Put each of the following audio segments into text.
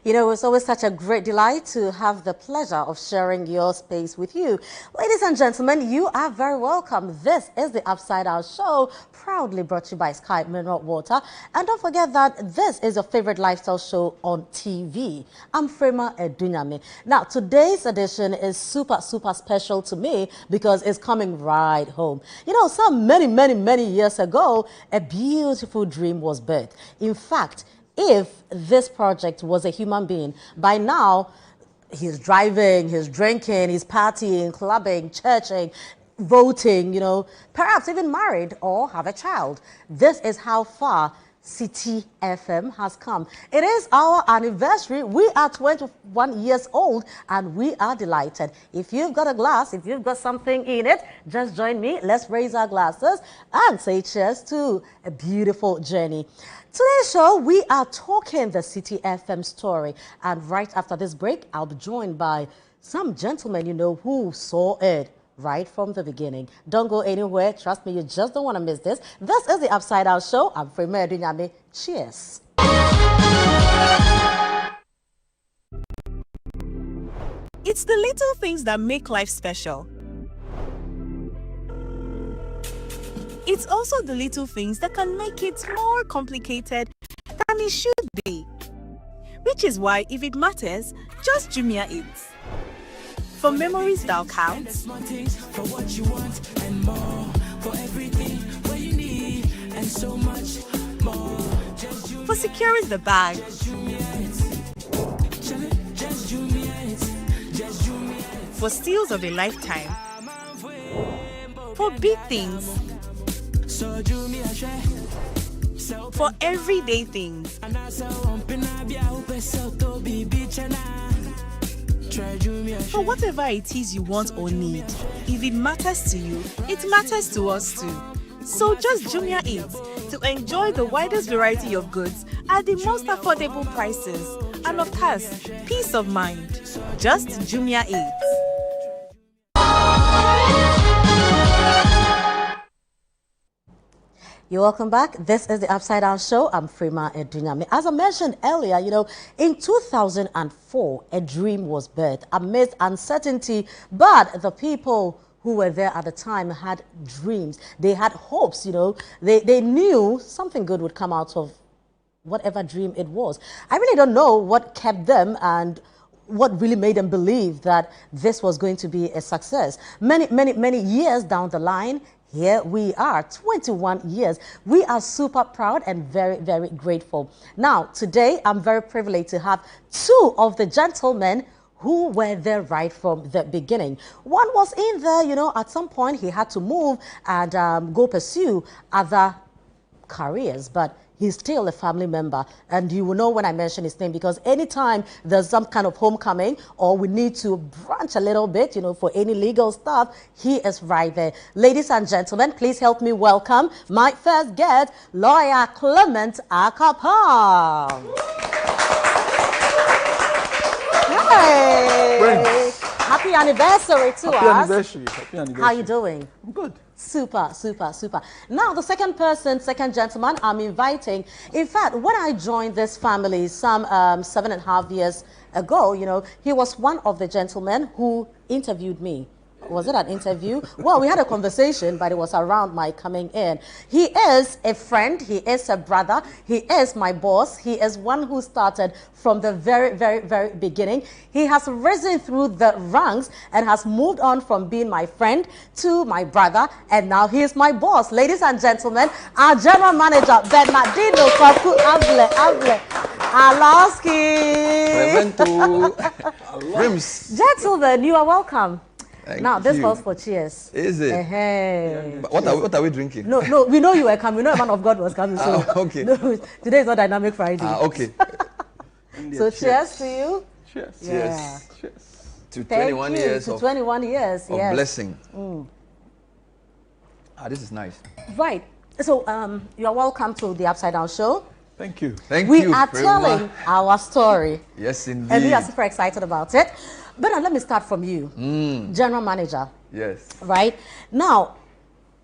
You know, it's always such a great delight to have the pleasure of sharing your space with you. Ladies and gentlemen, you are very welcome. This is the Upside Down Show, proudly brought to you by Sky Mineral Water. And don't forget that this is your favorite lifestyle show on TV. I'm Frema Adunyame. Now, today's edition is super special to me because it's coming right home. You know, many years ago, a beautiful dream was birthed. In fact, if this project was a human being, by now, he's driving, he's drinking, he's partying, clubbing, churching, voting, you know, perhaps even married or have a child. This is how far CTFM has come. It is our anniversary. We are 21 years old and we are delighted. If you've got a glass, if you've got something in it, just join me. Let's raise our glasses and say cheers to a beautiful journey. Today's show, we are talking the CTFM story. And right after this break, I'll be joined by some gentlemen, you know, who saw it right from the beginning. Don't go anywhere. Trust me, you just don't want to miss this. This is the Upside Down Show. I'm Frema Adunyame. Cheers. It's the little things that make life special. It's also the little things that can make it more complicated than it should be. Which is why, if it matters, just Jumia it. For memories that count, for what you want and more, for everything what you need and so much more. For securing the bag, for steals of a lifetime, for big things, for everyday things. For whatever it is you want or need, if it matters to you, it matters to us too. So just Jumia it to enjoy the widest variety of goods at the most affordable prices. And of course, peace of mind. Just Jumia it. You're welcome back. This is the Upside Down Show. I'm Frema Adunyame. As I mentioned earlier, you know, in 2004, a dream was birthed amidst uncertainty, but the people who were there at the time had dreams. They had hopes, you know. They knew something good would come out of whatever dream it was. I really don't know what kept them and what really made them believe that this was going to be a success. Many years down the line, here we are, 21 years. We are super proud and very grateful. Now, today, I'm very privileged to have two of the gentlemen who were there right from the beginning. One was in there, you know, at some point he had to move and go pursue other careers, but he's still a family member, and you will know when I mention his name because anytime there's some kind of homecoming or we need to branch a little bit, you know, for any legal stuff, he is right there. Ladies and gentlemen, please help me welcome my first guest, Lawyer Clement Akapam. Hey! Happy anniversary to us. Happy anniversary. How are you doing? I'm good. Super. Now, the second gentleman I'm inviting, in fact, when I joined this family some 7.5 years ago, you know, he was one of the gentlemen who interviewed me. Was it an interview? Well, we had a conversation, but it was around my coming in. He is a friend. He is a brother. He is my boss. He is one who started from the very beginning. He has risen through the ranks and has moved on from being my friend to my brother, and now he is my boss. Ladies and gentlemen, our general manager, Bernardino Kwaku Able Alowski. Gentlemen, you are welcome. Now, this calls for cheers. Is it? Hey. What are we drinking? No, we know you were coming. We know a man of God was coming. So okay. No, today is not Dynamic Friday. Okay. So cheers to you. Cheers. Yeah. Cheers. To 21 years to 21 years, of yes. blessing. This is nice. Right. So you are welcome to the Upside Down Show. Thank you. Thank you. We are telling our story. Yes, indeed. And we are super excited about it. But let me start from you, General Manager. Yes. Right? Now,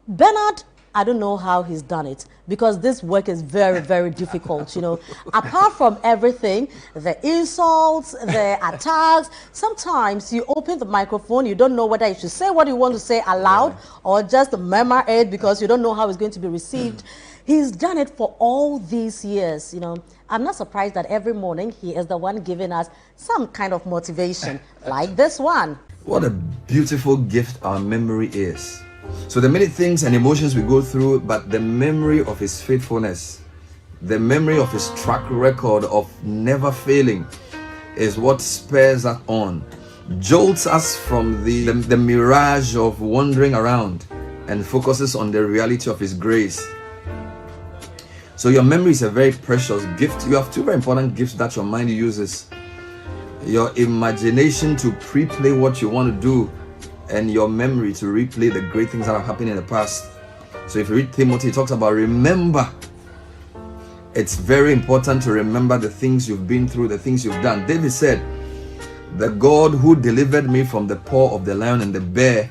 Bernard I don't know how he's done it, because this work is very, very difficult, you know. Apart from everything, the insults, the attacks, sometimes you open the microphone, you don't know whether you should say what you want to say aloud or just murmur it because you don't know how it's going to be received. He's done it for all these years, you know. I'm not surprised that every morning he is the one giving us some kind of motivation, like this one. What a beautiful gift our memory is. So the many things and emotions we go through, but the memory of his faithfulness, the memory of his track record of never failing is what spurs us on, jolts us from the mirage of wandering around and focuses on the reality of his grace. So your memory is a very precious gift. You have two very important gifts that your mind uses. Your imagination to pre-play what you want to do, and your memory to replay the great things that have happened in the past. So if you read Timothy, he talks about remember. It's very important to remember the things you've been through, the things you've done. David said, the God who delivered me from the paw of the lion and the bear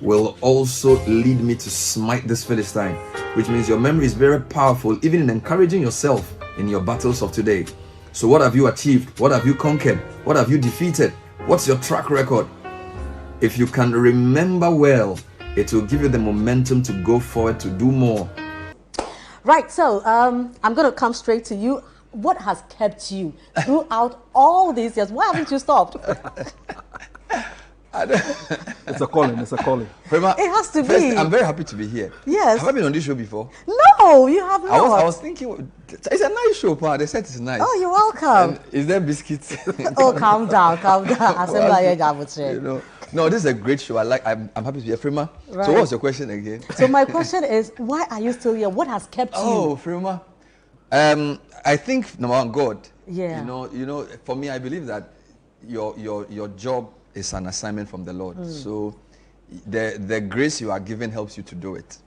will also lead me to smite this Philistine. Which means your memory is very powerful, even in encouraging yourself in your battles of today. So what have you achieved? What have you conquered? What have you defeated? What's your track record? If you can remember well, it will give you the momentum to go forward, to do more. Right, so I'm going to come straight to you. What has kept you throughout all these years? Why haven't you stopped? It's a calling, it's a calling. Frema, It has to first, be. I'm very happy to be here. Yes. Have I been on this show before? No, you have not. I was thinking, it's a nice show, Pa. They said it's nice. Oh, you're welcome. And is there biscuits? Oh, calm down, calm down. You know, no, this is a great show. I'm happy to be here. Frema, Right. so what was your question again? So my question is, why are you still here? What has kept Oh, Frema. I think number one, God. Yeah. You know, for me, I believe that your job is an assignment from the Lord. So the grace you are given helps you to do it,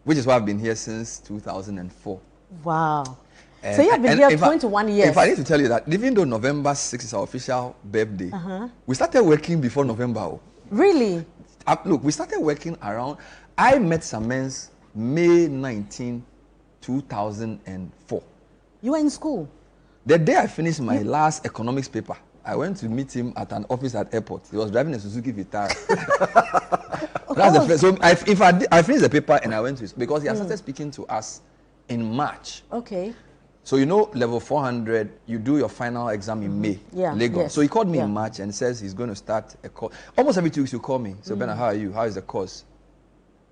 which is why I've been here since 2004. you? Wow. So you have been here 21 years. If I need to tell you that, even though November 6th is our official birthday, we started working before November. Oh. Really? Look, we started working around, I met Samens May 19, 2004. You were in school? The day I finished my last economics paper, I went to meet him at an office at airport. He was driving a Suzuki Vitara. That's the first. So I finished the paper and I went to his, because he had started speaking to us in March. Okay. So you know, level 400, you do your final exam in May, Lagos. Yes. So he called me in March and says he's going to start a course. Almost every 2 weeks you call me. So Bernard, how are you? How is the course?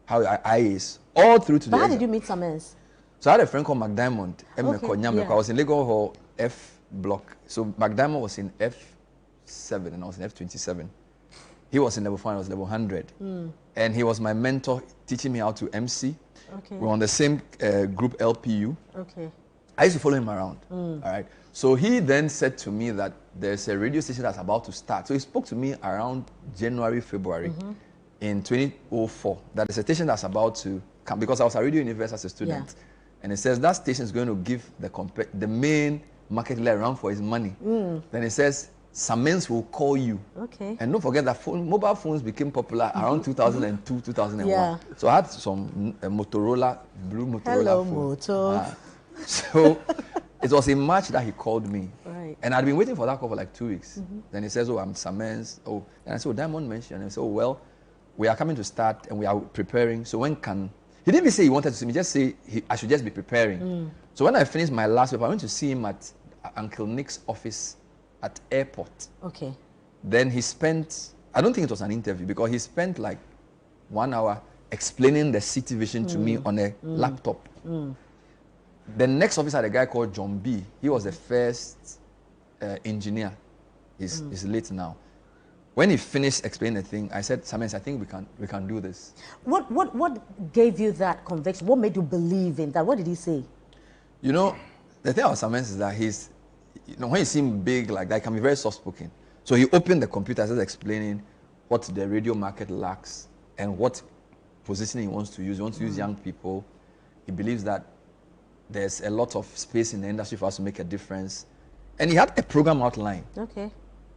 How I is? All through to But the how exam. did you meet Samens? So I had a friend called McDiamond. Okay, I was in Lagos Hall F block. So McDiamond was in F7 and I was in F27. He was in level 4 and I was level 100. And he was my mentor, teaching me how to MC. Okay. We're on the same group LPU. Okay. I used to follow him around. All right. So he then said to me that there's a radio station that's about to start. So he spoke to me around January, February in 2004. That is a station that's about to come, because I was at Radio Universe as a student. Yeah. And it says that station is going to give the main market leader around for his money. Then it says Samens will call you. Okay. And don't forget that mobile phones became popular around 2002, 2001. Yeah. So I had some Motorola, blue Motorola Hello, phone. Moto. So it was in March that he called me. Right. And I'd been waiting for that call for like 2 weeks. Then he says, oh, I'm Samens. Oh, and I said, oh, Diamond mentioned. And I said, oh, well, we are coming to start and we are preparing. So when can... He didn't even say he wanted to see me, just say I should just be preparing. So when I finished my last paper, I went to see him at Uncle Nick's office at airport. Okay. Then he spent, I don't think it was an interview, because he spent like 1 hour explaining the Citi vision to me on a laptop. The next office had a guy called John B. He was the first engineer. He's late now. When he finished explaining the thing, I said, Samens, I think we can do this. What gave you that conviction? What made you believe in that? What did he say? You know, the thing about Samens is that he's, you know, when you see him big like that, he can be very soft-spoken. So he opened the computer and started explaining what the radio market lacks and what positioning he wants to use. He wants to use young people. He believes that there's a lot of space in the industry for us to make a difference. And he had a program outline. Okay.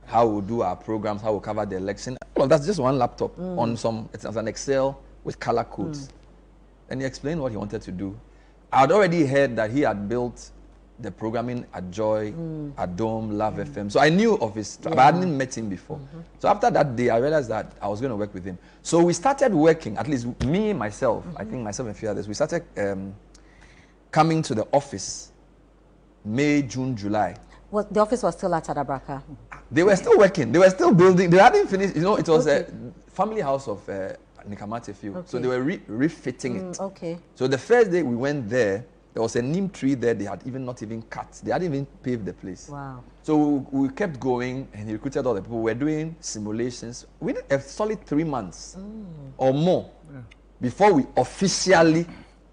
How we'll do our programs, how we'll cover the election. All of that's just one laptop on some, it's an Excel with color codes. And he explained what he wanted to do. I had already heard that he had built the programming at Joy, at Dome, Love FM. So I knew of his, but I hadn't met him before. So after that day, I realized that I was going to work with him. So we started working, at least me, myself, I think myself and a few others, we started coming to the office May, June, July. Well, the office was still at Adabraka. They were still working. They were still building. They hadn't finished. You know, it was a family house of Nikamate Field. So they were refitting it. Okay. So the first day we went there, there was a neem tree there. They had not even cut. They hadn't even paved the place. Wow. So we kept going, and he recruited all the people. We were doing simulations. We did a solid 3 months or more before we officially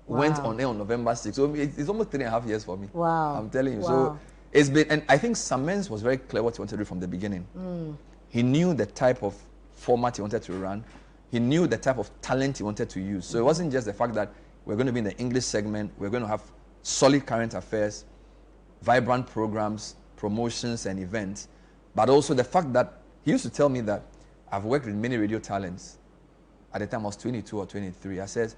went on air on November 6th. So it's almost 3.5 years for me. Wow. I'm telling you. Wow. So it's been, and I think Samens was very clear what he wanted to do from the beginning. He knew the type of format he wanted to run. He knew the type of talent he wanted to use. So it wasn't just the fact that we're going to be in the English segment, we're going to have solid current affairs, vibrant programs, promotions and events, but also the fact that he used to tell me that I've worked with many radio talents. At the time I was 22 or 23. I said,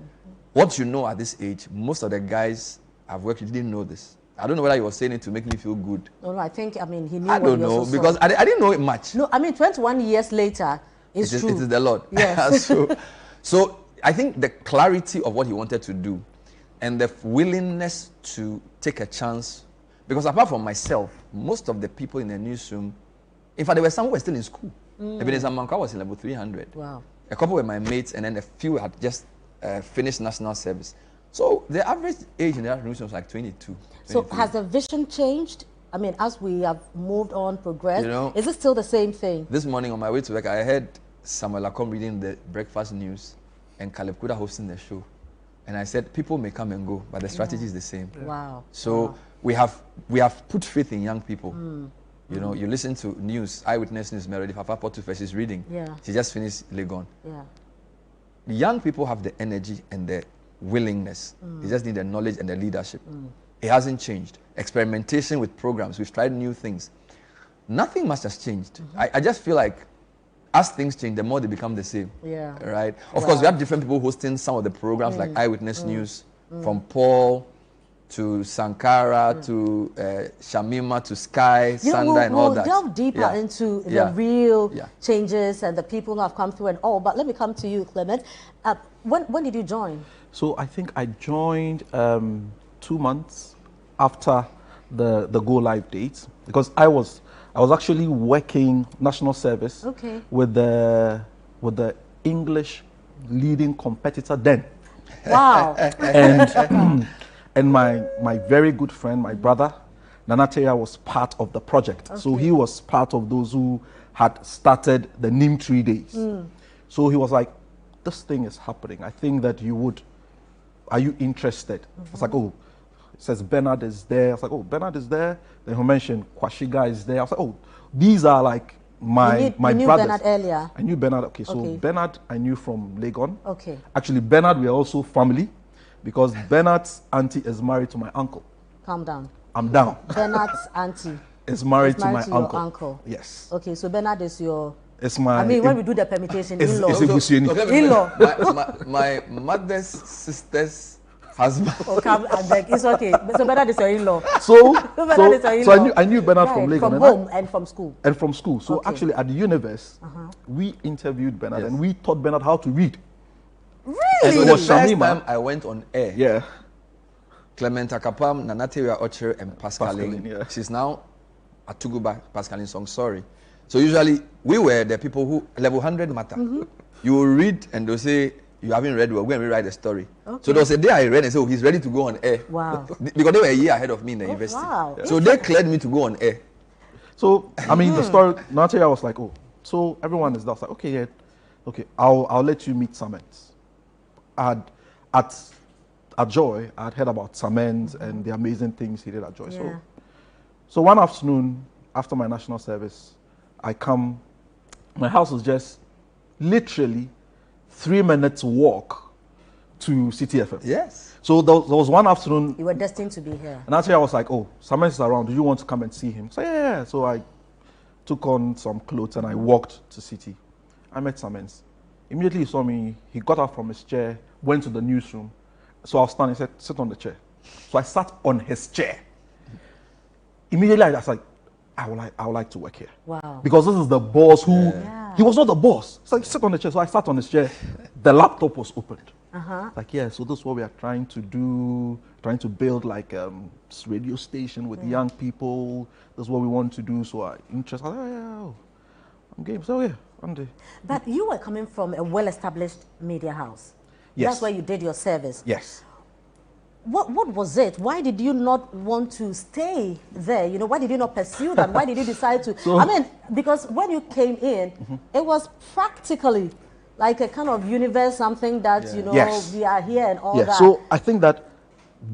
what you know at this age, most of the guys I've worked with didn't know this. I don't know whether he was saying it to make me feel good. No, I think, I mean, he knew I what don't he know, also because saw. I didn't know it much. No, I mean, 21 years later, it's true. It is the Lord. Yes. So I think the clarity of what he wanted to do and the willingness to take a chance, because apart from myself, most of the people in the newsroom, in fact, there were some who were still in school. Ebenezer Manka was in level 300. Wow. A couple were my mates, and then a few had just finished national service. So the average age in the newsroom was like 22. So 23. has the vision changed? I mean, as we have moved on, progressed, You know, is it still the same thing? This morning on my way to work, I heard Samuel Akom reading the breakfast news and Caleb Kuda hosting the show. And I said, people may come and go, but the strategy is the same. Wow. So we have put faith in young people. You know, you listen to news, eyewitness news, Meredith Papa Portufesh is reading. Yeah. She just finished Legon. Yeah. The young people have the energy and the willingness. They just need the knowledge and the leadership. It hasn't changed. Experimentation with programs. We've tried new things. Nothing much has changed. I just feel like as things change, the more they become the same. Yeah. Right? Of course, we have different people hosting some of the programs like Eyewitness News, from Paul to Sankara to Shamima to Sky, Sanda and all that. We'll delve deeper into the real changes and the people who have come through and all. But let me come to you, Clement. When did you join? So I think I joined 2 months after the go live date, because I was actually working national service with the English leading competitor then. Wow. And my very good friend, my brother, Nanateya, was part of the project. So he was part of those who had started the Neem Tree Days. So he was like, this thing is happening. I think that are you interested? I was like, oh, it says Bernard is there. I was like, oh, Bernard is there. Then he mentioned Kwashiga is there. I was like, oh, these are like my you knew brothers. Bernard earlier? I knew Bernard. Okay, so Bernard I knew from Legon. Okay. Actually, Bernard, we are also family, because Bernard's auntie is married to my uncle. Calm down. I'm down. Bernard's auntie is married to my your uncle. uncle. Yes. Okay, so Bernard is your... It's my... I mean, when we do the permutation, in-law. It's a Busieni. In-law. My mother's sister's husband. Oh, come, I beg. It's okay. So Bernard is your in-law. So in-law. I knew Bernard from Lagos. From home and from school. And from school. So actually at the universe, we interviewed Bernard and we taught Bernard how to read. Really? And it was the first time I went on air. Yeah. Clement Akapam, Nanateria Ocher, and Pascaline. Yeah. She's now at Tuguba Pascaline song, sorry. So usually we were the people who level 100 matter. You will read and they'll say, you haven't read well, go and rewrite the story. So there was a day I read and said, oh, he's ready to go on air. Wow. Because they were a year ahead of me in the university. Wow. So they cleared me to go on air. So, I mean, the story, Nanateria was like, oh, so everyone is there. I was like, okay, yeah, okay, I'll let you meet Samens. At Joy, I had heard about Samens and the amazing things he did at Joy. Yeah. So one afternoon after my national service, I come, my house was just literally 3 minutes walk to CTFM. Yes. So there was one afternoon. You were destined to be here. And actually I was like, oh, Samens is around. Do you want to come and see him? So yeah. So I took on some clothes and I walked to Citi. I met Samens. Immediately he saw me, he got up from his chair, went to the newsroom, So I was standing, he said, sit on the chair. So I sat on his chair. Immediately I was like, I would like to work here. Wow. Because this is the boss who, he was not the boss. So I sit on the chair. So I sat on his chair. The laptop was opened. Like, yeah, so this is what we are trying to do, trying to build like this radio station with young people. This is what we want to do. So I interested. Oh, yeah, I'm game. So yeah, one day. But you were coming from a well-established media house. Yes. That's where you did your service. Yes. What was it? Why did you not want to stay there? You know, why did you not pursue that? Why did you decide to? So, I mean, because when you came in, it was practically like a kind of universe, something that, you know, Yes. we are here and all Yeah, that. so I think that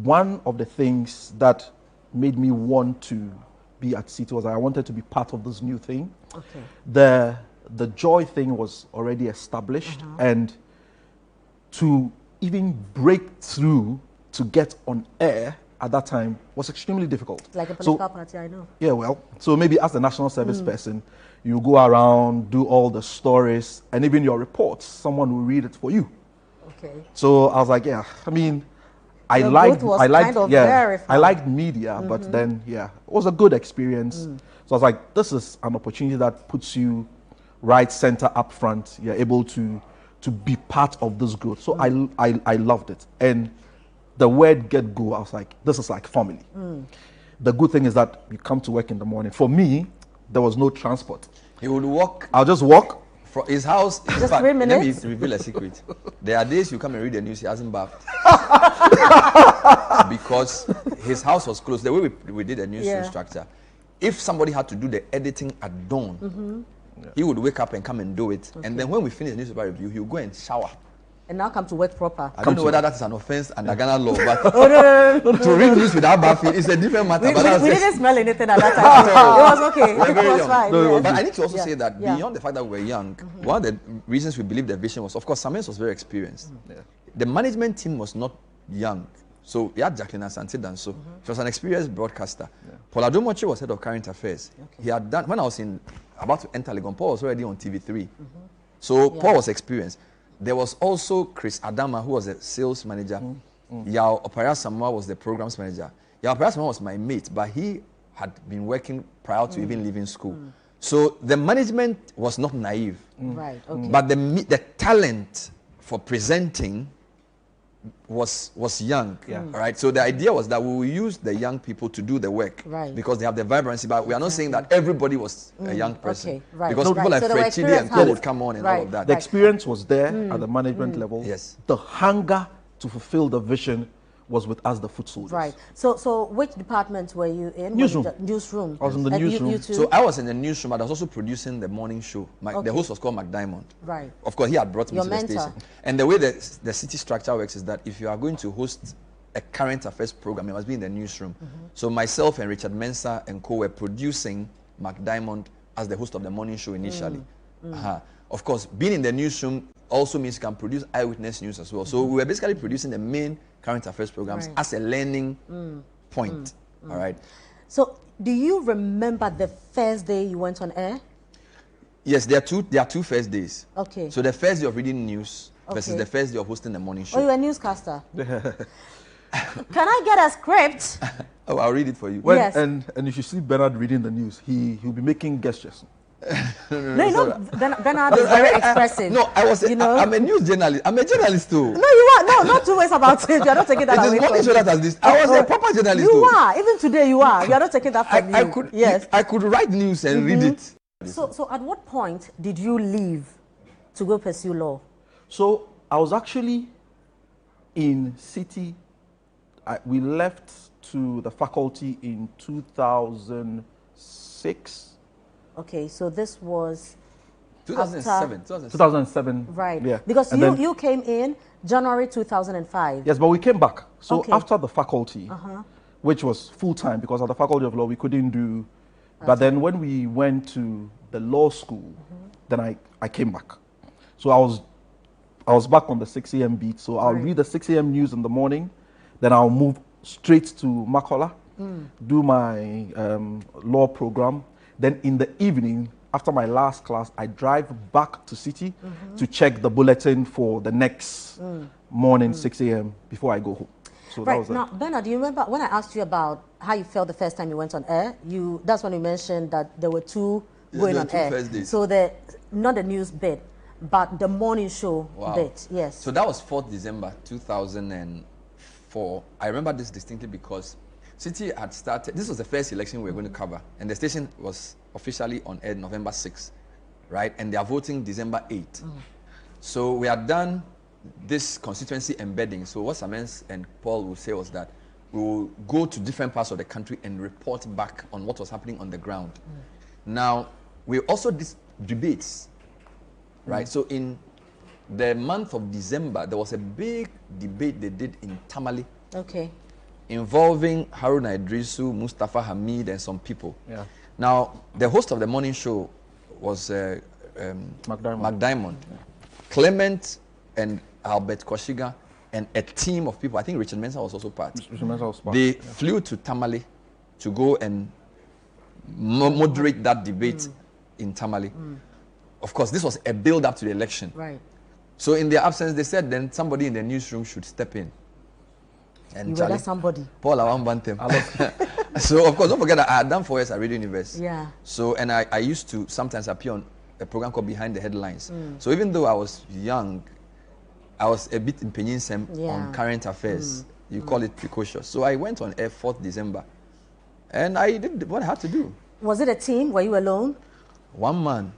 one of the things that made me want to be at Citi was I wanted to be part of this new thing. Okay. The joy thing was already established, and to even break through to get on air at that time was extremely difficult. Like a political party, I know. Yeah, well, so maybe as a national service person, you go around, do all the stories, and even your reports, someone will read it for you. Okay. So I was like, yeah, I mean, I Your liked growth was kind of verified. I liked media, but then, yeah, it was a good experience. So I was like, this is an opportunity that puts you right center up front. You're able to be part of this growth. So I loved it. And the word get go, I was like, this is like family. The good thing is that you come to work in the morning. For me, there was no transport. He would walk I'll just walk. from his house. Just 3 minutes? Let me reveal a secret. There are days you come and read the news, he hasn't bathed. Because his house was closed. The way we did the newsroom structure, if somebody had to do the editing at dawn, he would wake up and come and do it. And then when we finish the newspaper review, he would go and shower. And now come to work proper. I don't know whether that is an offense under Ghana law, but no. to read news without bathing is a different matter. We but didn't smell anything at that time. It was okay. We're It very was young. fine. No, it yes. was But I need to also Yeah. say that Yeah. beyond the fact that we were young, one of the reasons we believed the vision was, of course, Samuel was very experienced. The management team was not young. So we had Jacqueline Asante Danso. She was an experienced broadcaster. Paul Adomochi was head of current affairs. He had done, when I was about to enter Legon, Paul was already on TV3. So Paul was experienced. There was also Chris Adama, who was a sales manager. Yao Opera Samoa was the programs manager. Yao Opera Samoa was my mate, but he had been working prior to even leaving school. So the management was not naive. Right, okay. But the talent for presenting was young, right? So the idea was that we will use the young people to do the work, Right. because they have the vibrancy. But we are not saying that everybody was a young person, okay, right, because right. people like So there were Fred Chidi and Co experienced would come on and all right. of that. The experience was there at the management level. Yes. The hunger to fulfill the vision was with us, the foot soldiers. Right. So which department were you in? Newsroom. Was it the newsroom. I was in the And you newsroom. too? So I was in the newsroom, but I was also producing the morning show. Okay. The host was called McDiamond. Right. Of course, he had brought me Your to the mentor. station. And the way the city structure works is that if you are going to host a current affairs program, it must be in the newsroom. So myself and Richard Mensah and co were producing McDiamond as the host of the morning show initially. Of course, being in the newsroom also means you can produce eyewitness news as well. So we were basically producing the main current affairs programs Right. as a learning point. All right. So do you remember the first day you went on air? Yes, there are two first days. Okay. So the first day of reading news versus Okay. the first day of hosting the morning show. Oh, you're a newscaster. Can I get a script? Oh, I'll read it for you. When, Yes. and if you see Bernard reading the news, he'll be making gestures. No, you know, Bernard is very expressive. No, you know? I'm a news journalist. I'm a journalist too. No, you are. No, not two ways about it. You are not taking that It is away morning from show me. that has this. I was a proper journalist You too. are. Even today, you are. You are not taking that from I you. could Yes. I could write news and read it. So at what point did you leave to go pursue law? So I was actually in Citi. We left to the faculty in 2006. Okay, so this was 2007. 2007. right. Yeah. Because And you, then- you came in January 2005. Yes, but we came back. So Okay. after the faculty, which was full time, because at the Faculty of Law we couldn't do. But then when we went to the law school, then I came back. So I was back on the 6 a.m. beat. So I'll Right. read the 6 a.m. news in the morning, then I'll move straight to Makola, do my law program. Then in the evening, after my last class, I drive back to Citi to check the bulletin for the next morning, 6 a.m. before I go home. So that Right. was Now, Bernard, do you remember when I asked you about how you felt the first time you went on air? That's when you mentioned that there were two going on air. first days. So not the news bit, but the morning show bit. Yes. So that was 4th December 2004. I remember this distinctly because Citi had started. This was the first election we were going to cover, and the station was officially on air November 6th, right? And they are voting December 8th. So we had done this constituency embedding. So what Samens and Paul would say was that we will go to different parts of the country and report back on what was happening on the ground. Now, we also did debates, right? So in the month of December, there was a big debate they did in Tamale. Okay. Involving Haruna Idrisu, Mustafa Hamid, and some people. Yeah. Now, the host of the morning show was McDiamond. Clement and Albert Koshiga and a team of people. I think Richard Mensah was also part. They flew to Tamale to go and moderate that debate in Tamale. Of course, this was a build-up to the election. Right. So in their absence, they said then somebody in the newsroom should step in. And You were that somebody. Paul Awambantem. So of course, don't forget that I had done 4 years at Radio Universe. Yeah. So and I used to sometimes appear on a program called Behind the Headlines. So even though I was young, I was a bit in Penynsem on current affairs. You call it precocious. So I went on air 4th December, and I did what I had to do. Was it a team? Were you alone? One man.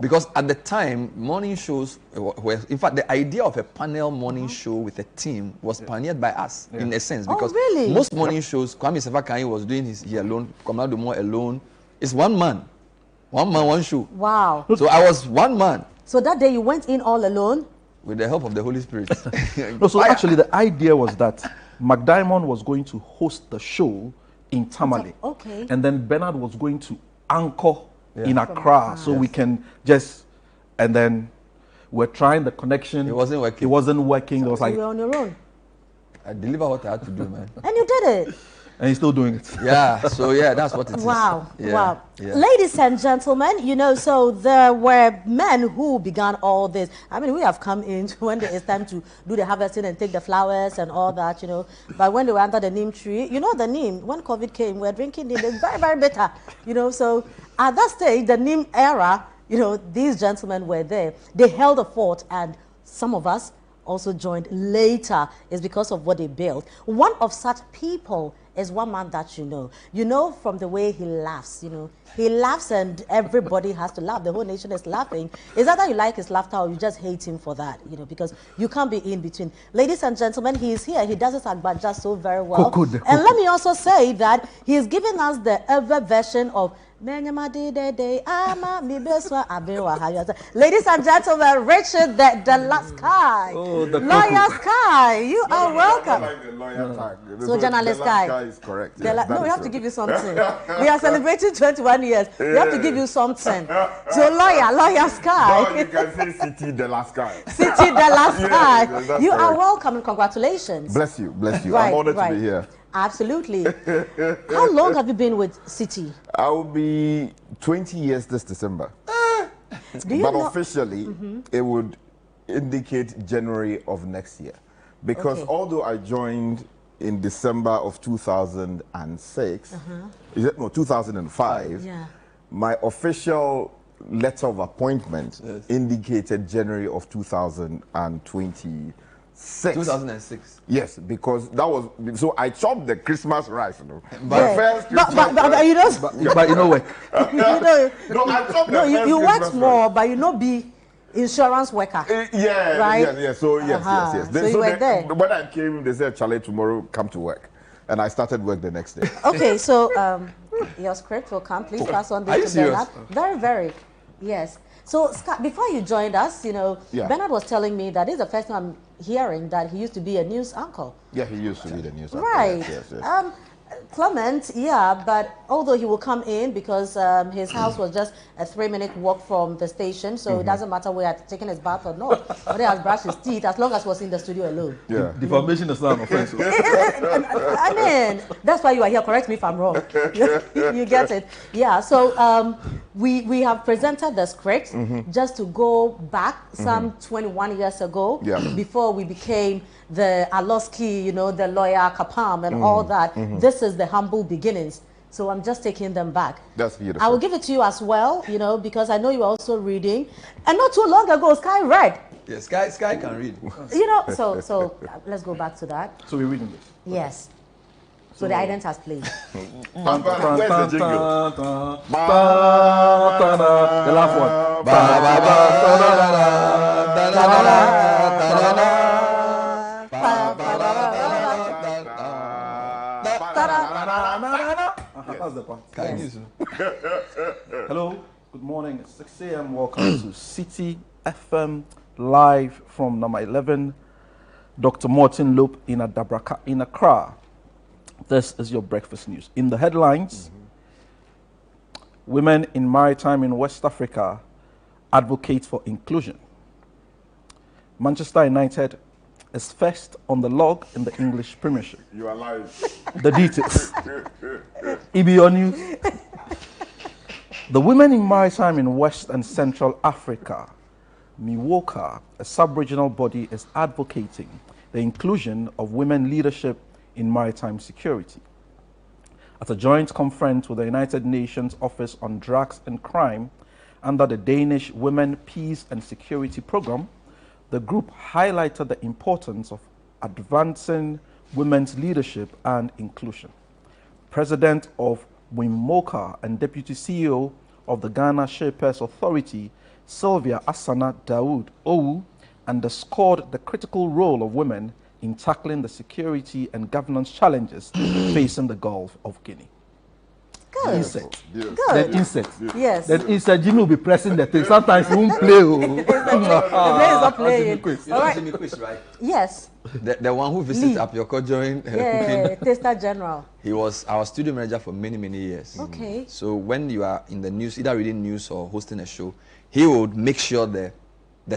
Because at the time, morning shows were, in fact, the idea of a panel morning show with a team was pioneered by us, in a sense. Because really? most morning shows, Kwame Sefakanyi was doing he alone, Kwame More alone. It's one man. One man, one show. Wow. So I was one man. So that day you went in all alone? With the help of the Holy Spirit. No, so actually the idea was that McDiamond was going to host the show in Tamale. Okay. And then Bernard was going to anchor in Accra, so we can just, and then we're trying the connection. It wasn't working. It wasn't working. It was like, You were on your own. I delivered what I had to do, man. And you did it. and he's still doing it. Yeah, so yeah, that's what it is. Wow, Yeah, wow. yeah. Ladies and gentlemen, you know, so there were men who began all this. I mean, we have come in when it's time to do the harvesting and take the flowers and all that, you know. But when they were under the neem tree, you know the neem, when COVID came, we were drinking neem, it's very, very bitter, you know. So at that stage, the neem era, you know, these gentlemen were there. They held the fort, and some of us also joined later. Is because of what they built. One of such people is one man that you know from the way he laughs, you know. He laughs and everybody has to laugh. The whole nation is laughing. It's either you like his laughter or you just hate him for that, you know, because you can't be in between. Ladies and gentlemen, he is here. He does his Agbaja so very well. And let me also say that he is giving us the ever version of Ladies and gentlemen, Richard the last guy. Lawyer Sky, you are welcome. I like the lawyer tag. So journalist Sky. Sky is correct. No, we have to give you something. We are celebrating 21 years. We have to give you something. So lawyer Sky. No, you can say Citi the last guy. Citi the last guy. Yes, You are correct. welcome and congratulations. Bless you, bless you. Right, I'm honored right. to be here. Absolutely. How long have you been with Citi? I will be 20 years this December. Do you But know? officially, it would indicate January of next year. Because Okay. although I joined in December of 2006, is it, no, 2005, Yeah. my official letter of appointment indicated January of 2026. 2006. Yes, because that was, so I chopped the Christmas rice, you know. Yeah. First But Christmas you know, But you know what? you know, No, I chopped no, the you first worked Christmas more, but you know, be insurance worker. Yeah, Right? yeah. So yes, Uh-huh. yes. So you were there. When I came, they said, "Charlie, tomorrow come to work," and I started work the next day. Okay, so your script will come. Please pass on Are you this to Bernard. serious? Very, very, yes. So Scott, before you joined us, you know, Yeah. Bernard was telling me that this is the first time I'm hearing that he used to be a news anchor. Yeah, he used to be the news anchor. Right. Yes, yes. Clement, yeah, but although he will come in because his house was just a 3-minute walk from the station, so it doesn't matter whether he had taken his bath or not, whether he has brushed his teeth, as long as he was in the studio alone. Yeah. Defamation is not an offense. I mean, that's why you are here. Correct me if I'm wrong. You get it. Yeah. So we have presented the script just to go back some 21 years ago, before we became the Aloski, you know, the lawyer Kapam and all that. This is the humble beginnings. So I'm just taking them back. That's beautiful. I will give it to you as well, you know, because I know you're also reading. And not too long ago, Sky read. Yeah, Sky can read. You know, so let's go back to that. So we're reading this. Yes. So the ident has played. Where's the jingle? The last one. That's the part. Yes. Hello, good morning. It's 6 a.m. Welcome to Citi FM live from number 11, Dr. Martin Lope in Adabraka in Accra. This is your breakfast news. In the headlines, women in maritime in West Africa advocate for inclusion. Manchester United is first on the log in the English Premiership. You are live. The details. EBO News. The women in maritime in West and Central Africa, MIWOCA, a sub-regional body, is advocating the inclusion of women leadership in maritime security. At a joint conference with the United Nations Office on Drugs and Crime under the Danish Women, Peace and Security Program, the group highlighted the importance of advancing women's leadership and inclusion. President of WIMOCA and Deputy CEO of the Ghana Shapers Authority, Sylvia Asana Dawood Owu, underscored the critical role of women in tackling the security and governance challenges facing the Gulf of Guinea. Good. Insect. Good. Then insect. Yes. Then insect, Jimmy will be pressing the thing. Sometimes he won't play. The play is not playing. You All right. Jimmy quiz, right? Yes. The one who visited Lee. Apioko during Yeah, cooking. Taster General. He was our studio manager for many, many years. Okay. So when you are in the news, either reading news or hosting a show, he would make sure the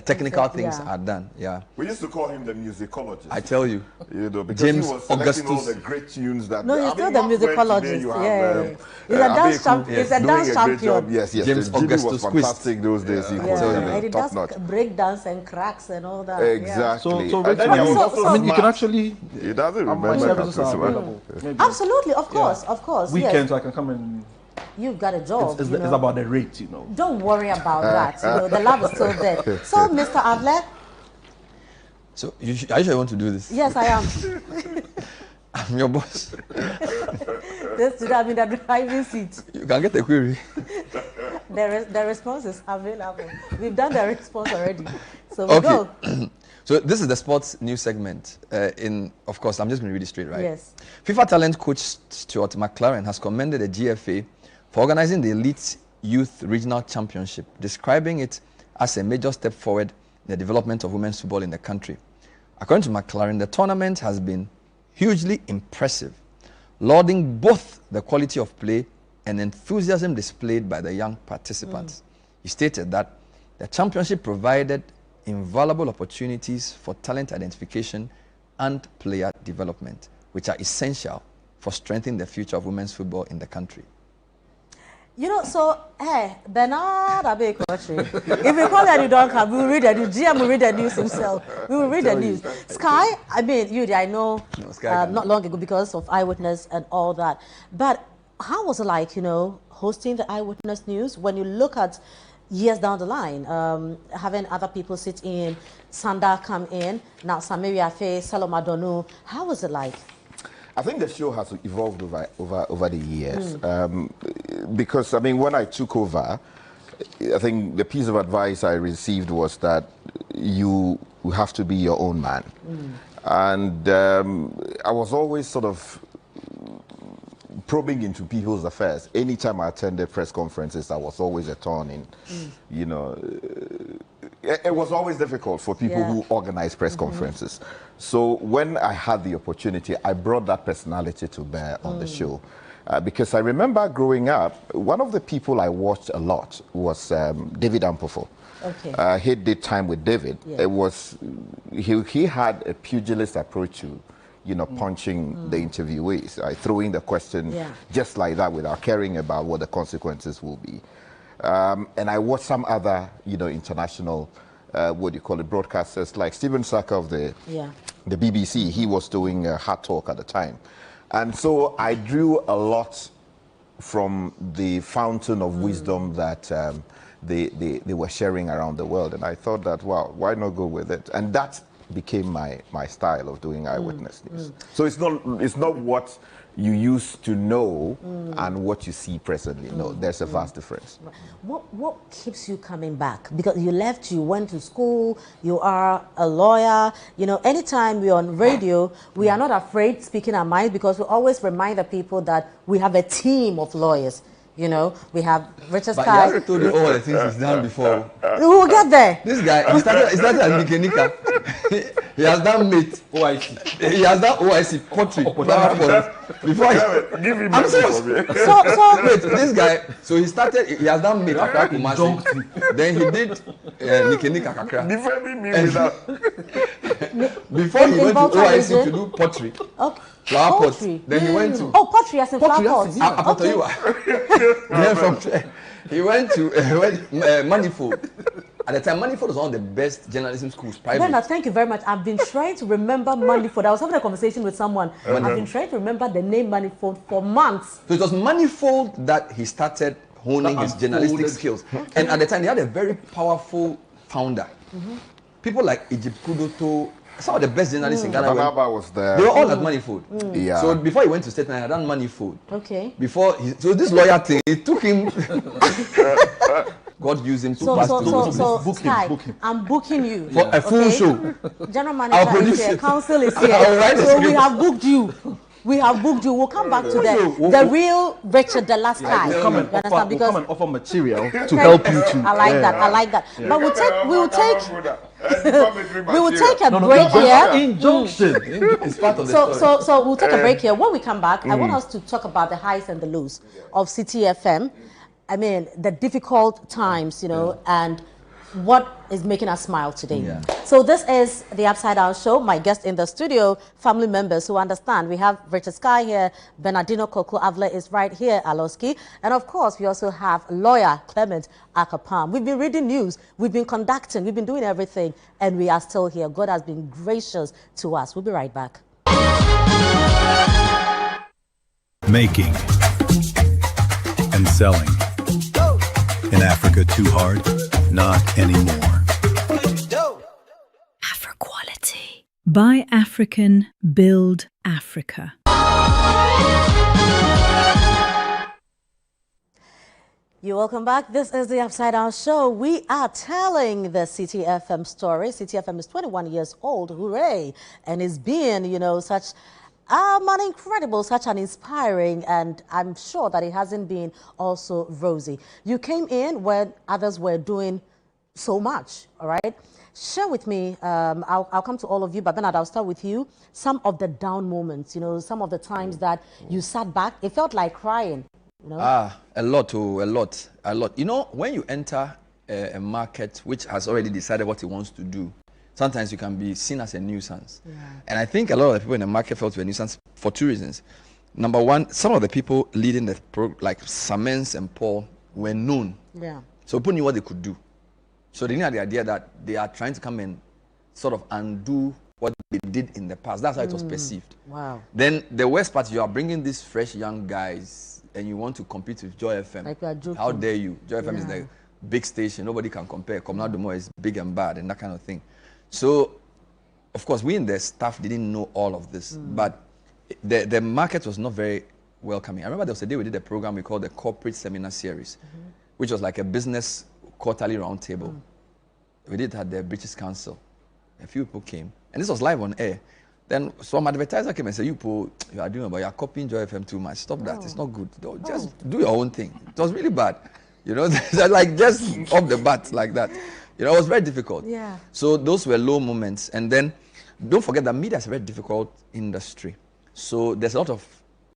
technical things Yeah. are done. Yeah. We used to call him the musicologist. I tell you. You know, because James he was selecting all Augustus. the great tunes that. No, he's still the Mark went musicologist. today, you have, Yeah. He's a dance champion. He's a doing dance great champion. job. Yes, yes. James Jimmy Augustus was quiz. fantastic those days. He Yeah, could tell you, and he top does notch. break dance and cracks and all that. Exactly. So And then Rachel, he was So- also I mean, you can smart. actually. He doesn't My remember. services are that, available. Maybe. Yeah. Absolutely, of course, of course. Weekends Yes. I can come and. You've got a job. It's you know. about the rate, you know. Don't worry about that. You know, the love is still there. So, Mr. Adler, So are you sure you want to do this? yes, I am. I'm your boss. This today I'm in the driving seat. You can get a query. The response is available. We've done the response already. So we Okay. go. So this is the sports news segment. Of course, I'm just going to read it straight, right? Yes. FIFA talent coach Stuart McLaren has commended the GFA for organizing the Elite Youth Regional Championship, describing it as a major step forward in the development of women's football in the country. According to McLaren, the tournament has been hugely impressive, lauding both the quality of play and enthusiasm displayed by the young participants. He stated that the championship provided invaluable opportunities for talent identification and player development, which are essential for strengthening the future of women's football in the country. You know, so, hey, Bernard Abekoche, if we call that you don't come, we will read the news. GM will read the news himself. We will read the news. Sky, I mean, I know No, Sky not long ago because of Eyewitness and all that. But how was it like, you know, hosting the Eyewitness News when you look at years down the line, having other people sit in, Sanda come in, now Samiri Afe, Saloma Donu. How was it like? I think the show has evolved over the years. Because, I mean, when I took over, I think the piece of advice I received was that you have to be your own man. And I was always sort of probing into people's affairs. Anytime I attended press conferences, I was always a thorn in, you know. It was always difficult for people who organize press conferences. So when I had the opportunity, I brought that personality to bear on the show. Because I remember growing up, one of the people I watched a lot was David Ampofo. Okay. He did time with David. Yeah. It was, he had a pugilist approach to, you know, punching the interviewees, throwing the question just like that without caring about what the consequences will be. And I watched some other, international, what do you call it, broadcasters like Stephen Saka of the BBC. He was doing Hard Talk at the time. And so I drew a lot from the fountain of wisdom that they were sharing around the world. And I thought that, wow, why not go with it? And that became my style of doing eyewitness news. So it's not what you used to know and what you see presently. No, there's a vast difference. What keeps you coming back? Because you left, you went to school, you are a lawyer. Anytime we're on radio, we are not afraid speaking our mind, because we always remind the people that we have a team of lawyers. We have Richard But Sky. he hasn't told you all the things he's done before. We will get there. This guy, he started at Nikenika. He has done mate. OIC. He has done OIC, pottery. Before Give him I'm serious. So wait, this guy, so he has done mate after Kumasi. Then he did Nikenika Kakra. Defending me without. Before he went to Volta OIC region? to do pottery. Okay. Flower pots. Pottery. Then he went to pottery as in flower pots. Then from there, he went to Manifold. At the time, Manifold was one of the best journalism schools, private. Bernard, thank you very much. I've been trying to remember Manifold. I was having a conversation with someone. I've been trying to remember the name Manifold for months. So it was Manifold that he started honing his journalistic skills. And at the time, they had a very powerful founder. People like Egypt Kudoto, some of the best journalists in Ghana. Was there. They were all at Manifold. Yeah. So before he went to State, I had done Manifold. Okay. So this lawyer thing, it took him. God used him to pass through. So Sky, I'm booking you For a full show. General I'll manager is produce here, it. council is I'll here. write the So we script. have booked you. We'll come back to the real Richard, the last guy. We'll come and You understand? we'll come and offer material to Okay. help you to. I like that. I like that. But we will take a No, break here. Injunction. It's part of the story. So we'll take a break here. When we come back, I want us to talk about the highs and the lows of CTFM. I mean, the difficult times, and what is making us smile today. Yeah. So this is the Upside Down Show. My guest in the studio, family members who understand. We have Richard Sky here, Bernardino Koko Avle is right here, Aloski. And of course, we also have lawyer Clement Akapam. We've been reading news, we've been conducting, we've been doing everything, and we are still here. God has been gracious to us. We'll be right back. Making and selling. In Africa, too hard? Not anymore. Afro-quality. Buy African, build Africa. You're welcome back. This is the Upside Down Show. We are telling the CTFM story. CTFM is 21 years old. Hooray. And it's been, such such an inspiring, and I'm sure that it hasn't been also rosy. You came in when others were doing so much, all right? Share with me, I'll come to all of you, but Bernard, I'll start with you. Some of the down moments, some of the times that you sat back, it felt like crying, A lot. When you enter a market which has already decided what it wants to do, sometimes you can be seen as a nuisance. Yeah. And I think a lot of the people in the market felt we were a nuisance for two reasons. Number one, some of the people leading the like Samens and Paul were known. Yeah. So people knew what they could do. So they had the idea that they are trying to come and sort of undo what they did in the past. That's how it was perceived. Wow. Then the worst part, you are bringing these fresh young guys and you want to compete with Joy FM. Like we are joking. How dare you? Joy FM is the big station. Nobody can compare. Communal Dumo is big and bad and that kind of thing. So, of course, we in the staff didn't know all of this, but the market was not very welcoming. I remember there was a day we did a program we called the Corporate Seminar Series, which was like a business quarterly roundtable. We did it at the British Council. A few people came, and this was live on air. Then some advertiser came and said, you are doing, but you are copying Joy FM too much. Stop that. It's not good. Just do your own thing. It was really bad. Like just off the bat like that. It was very difficult. Yeah. So those were low moments. And then don't forget that media is a very difficult industry. So there's a lot of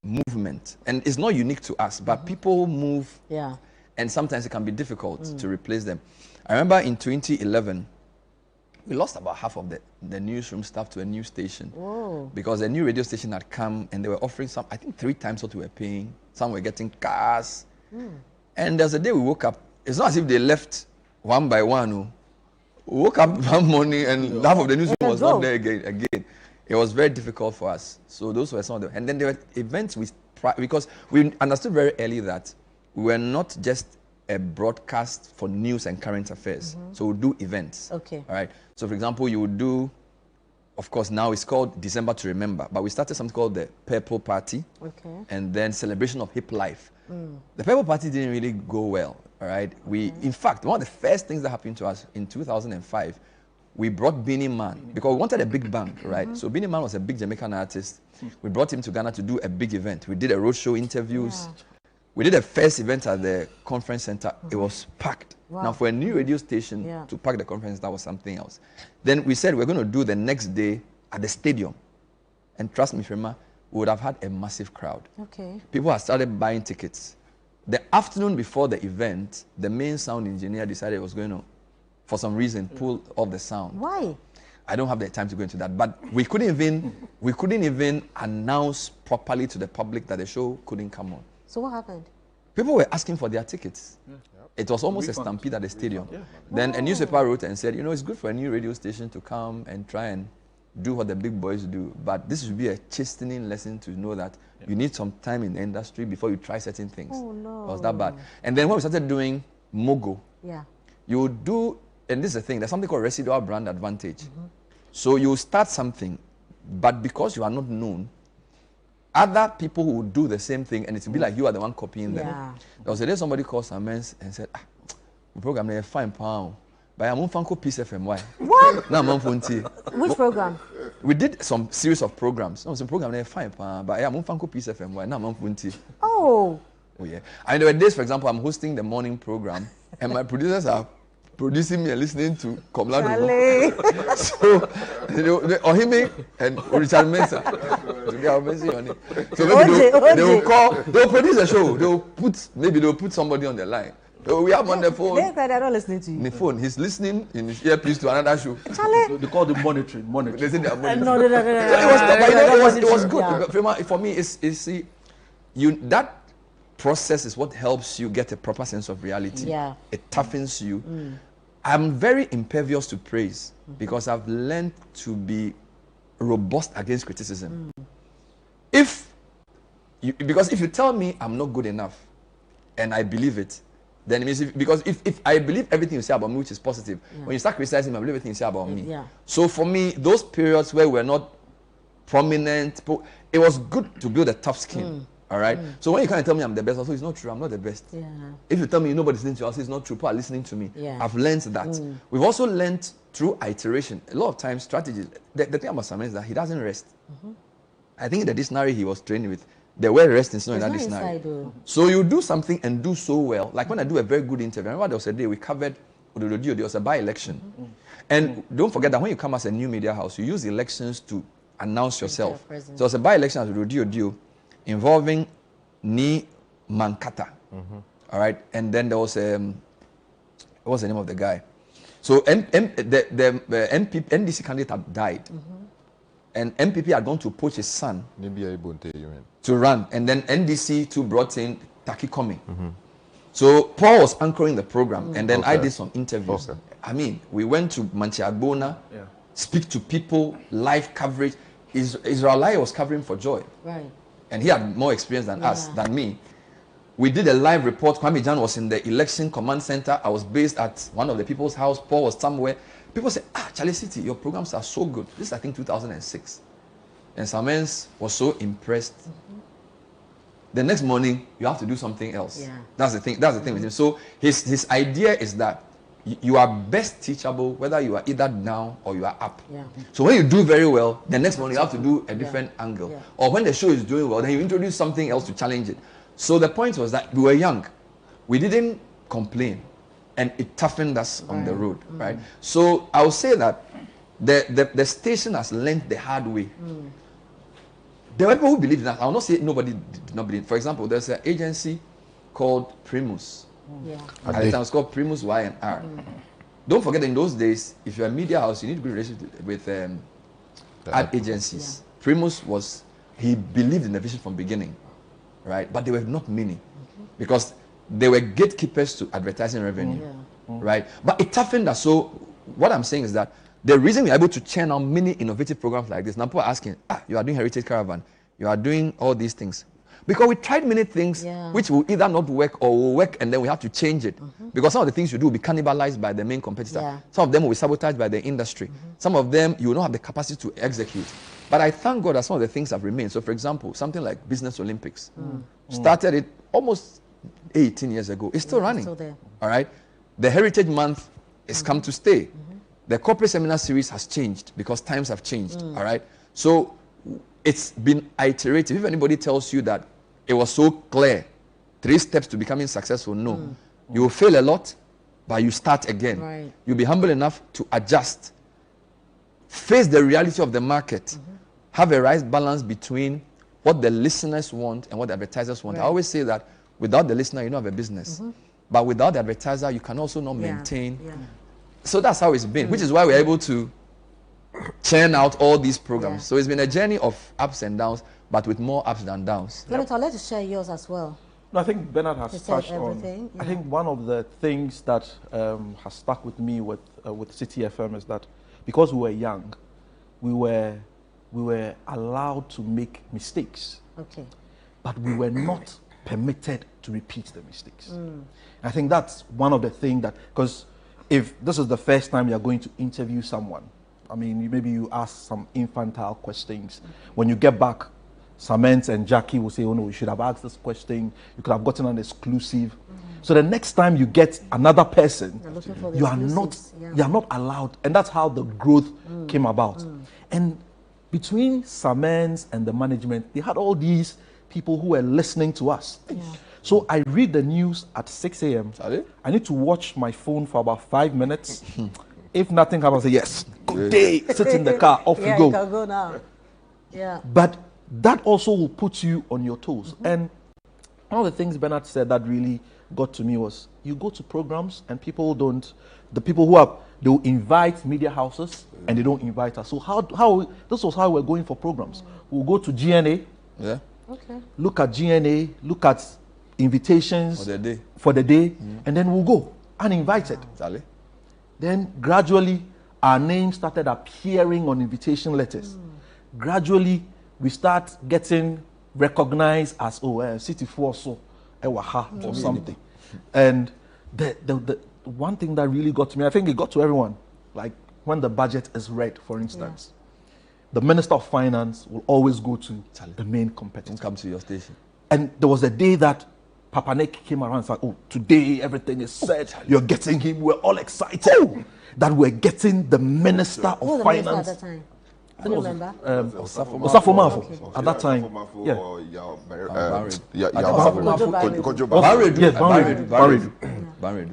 movement. And it's not unique to us, but people move. Yeah. And sometimes it can be difficult to replace them. I remember in 2011, we lost about half of the newsroom staff to a new station. Whoa. Because a new radio station had come and they were offering I think 3 times what we were paying. Some were getting cars. And there's a day we woke up it's not as if they left one by one. Oh. We woke up one morning and half of the newsroom was not there again. It was very difficult for us. So those were some of them. And then there were events because we understood very early that we were not just a broadcast for news and current affairs. So we'll do events. Okay. All right. So for example, you would do, of course, now it's called December to Remember, but we started something called the Purple Party. Okay. And then Celebration of Hip Life. The Purple Party didn't really go well. All right. In fact, one of the first things that happened to us in 2005, we brought Beanie Man because we wanted a big band, right? So Beanie Man was a big Jamaican artist. We brought him to Ghana to do a big event. We did a roadshow interviews. Yeah. We did a first event at the conference center. It was packed. Wow. Now, for a new radio station to pack the conference, that was something else. Then we said we're going to do the next day at the stadium. And trust me, Frema, we would have had a massive crowd. Okay. People had started buying tickets. The afternoon before the event, the main sound engineer decided he was going to, for some reason, pull off the sound. Why? I don't have the time to go into that. But we couldn't even announce properly to the public that the show couldn't come on. So what happened? People were asking for their tickets. It was almost a stampede at the stadium. Then a newspaper wrote and said, it's good for a new radio station to come and try and do what the big boys do. But this should be a chastening lesson to know that you need some time in the industry before you try certain things. Oh, no. It was that bad. And then when we started doing Mogo, you would do, and this is the thing, there's something called residual brand advantage. So you start something, but because you are not known, other people will do the same thing and it will be like you are the one copying them. There was a day somebody called Samens and said, the program is £5. But I'm on CTFM. Why? What? No, I'm on Which program? We did some series of programs. No, some program is £5. But I'm on CTFM. Why? No, I'm on Oh. Oh, yeah. And there were days, for example, I'm hosting the morning program and my producers are producing me and listening to Komlado. So, Ohime and Richard Mensah. They are messing on it. So maybe they will produce a show. They'll put somebody on the line. We have on the phone. They're not listening to you. On the phone. He's listening in his earpiece to another show. They call it monitoring. They say they are monitoring. No. It was good. Yeah. For me, that process is what helps you get a proper sense of reality. Yeah. It toughens you. I'm very impervious to praise because I've learned to be robust against criticism. Because if you tell me I'm not good enough and I believe it, then it means if I believe everything you say about me, which is positive, when you start criticizing me, I believe everything you say about me. Yeah. So for me, those periods where we're not prominent, it was good to build a tough skin. All right. So when you can't tell me I'm the best, also it's not true. I'm not the best. Yeah. If you tell me nobody's listening to you, also it's not true. People are listening to me. Yeah. I've learned that. We've also learned through iteration. A lot of times, strategies. The thing about Samuel is that he doesn't rest. I think in the dictionary he was trained with, the word rest is not in that dictionary. So you do something and do so well. Like when I do a very good interview. I remember there was a day we covered Odododio. There was a by-election. And don't forget that when you come as a new media house, you use elections to announce yourself. So it was a by-election at Odododio involving Ni Mankata. All right. And then there was what was the name of the guy? So the NDC candidate had died. And MPP had gone to poach his son to run. And then NDC too brought in Taki Komi. So Paul was anchoring the program. And then I did some interviews. I mean, we went to Manchiagbona, speak to people, live coverage. Israelite was covering for Joy. Right. And he had more experience than us, than me. We did a live report. Kwame Jan was in the election command center. I was based at one of the people's house. Paul was somewhere. People say, Charlie Citi, your programs are so good. This is, I think, 2006. And Samens was so impressed. The next morning, you have to do something else. Yeah. That's the thing with him. So his idea is that you are best teachable whether you are either down or you are up. Yeah. So when you do very well, the next morning you have to do a different angle. Yeah. Or when the show is doing well, then you introduce something else to challenge it. So the point was that we were young. We didn't complain. And it toughened us on the road, right? So I would say that the station has learned the hard way. There were people who believed in that. I will not say nobody did not believe. For example, there's an agency called Primus. At the time, it was called Primus Y&R. Don't forget, in those days, if you're a media house, you need to be relationship with ad agencies. Primus he believed in the vision from beginning, right? But there were not many. Because they were gatekeepers to advertising revenue, right? But it toughened us. So what I'm saying is that the reason we're able to churn out many innovative programs like this, now people are asking, you are doing Heritage Caravan, you are doing all these things. Because we tried many things which will either not work or will work, and then we have to change it. Because some of the things you do will be cannibalized by the main competitor. Some of them will be sabotaged by the industry. Some of them you will not have the capacity to execute. But I thank God that some of the things have remained. So for example, something like Business Olympics. Started it almost 18 years ago. It's still running. Still there. All right. The Heritage Month is come to stay. The corporate seminar series has changed because times have changed. All right. So it's been iterative. If anybody tells you that it was so clear, 3 steps to becoming successful, no. You will fail a lot, but you start again. Right. You'll be humble enough to adjust. Face the reality of the market. Have a right balance between what the listeners want and what the advertisers want. I always say that without the listener, you don't have a business. But without the advertiser, you can also not maintain. So that's how it's been, which is why we're able to churn out all these programs. So it's been a journey of ups and downs, but with more ups than downs. Senator, let us share yours as well. No, I think Bernard has He said touched on. everything, I think one of the things that has stuck with me with CTFM is that because we were young, we were allowed to make mistakes, but we were not permitted to repeat the mistakes. I think that's one of the things that, because if this is the first time you're going to interview someone, I mean, maybe you ask some infantile questions. When you get back, Samantha and Jackie will say, oh no, you should have asked this question. You could have gotten an exclusive. So the next time you get another person, you are not allowed. And that's how the growth came about. And between Samantha and the management, they had all these people who were listening to us. So I read the news at 6 a.m. I need to watch my phone for about 5 minutes. If nothing happens, I say, yes, good day, sit in the car, off you go. You can go now. But that also will put you on your toes. And one of the things Bernard said that really got to me was, you go to programs and people don't, the people who are, they will invite media houses and they don't invite us. So this was how we're going for programs. We'll go to GNA, look at GNA, look at invitations for the day, and then we'll go uninvited. Then gradually our names started appearing on invitation letters. Gradually we start getting recognized as Citi so or something. And the one thing that really got to me, I think it got to everyone, like when the budget is read, for instance, the Minister of Finance will always go to the main competitor. Come to your station. And there was a day that Papa Nick came around and said, oh, today everything is set. You're getting him. We're all excited that we're getting the Minister of Finance. At that time? Do you remember? Osafo Mafo. At that time.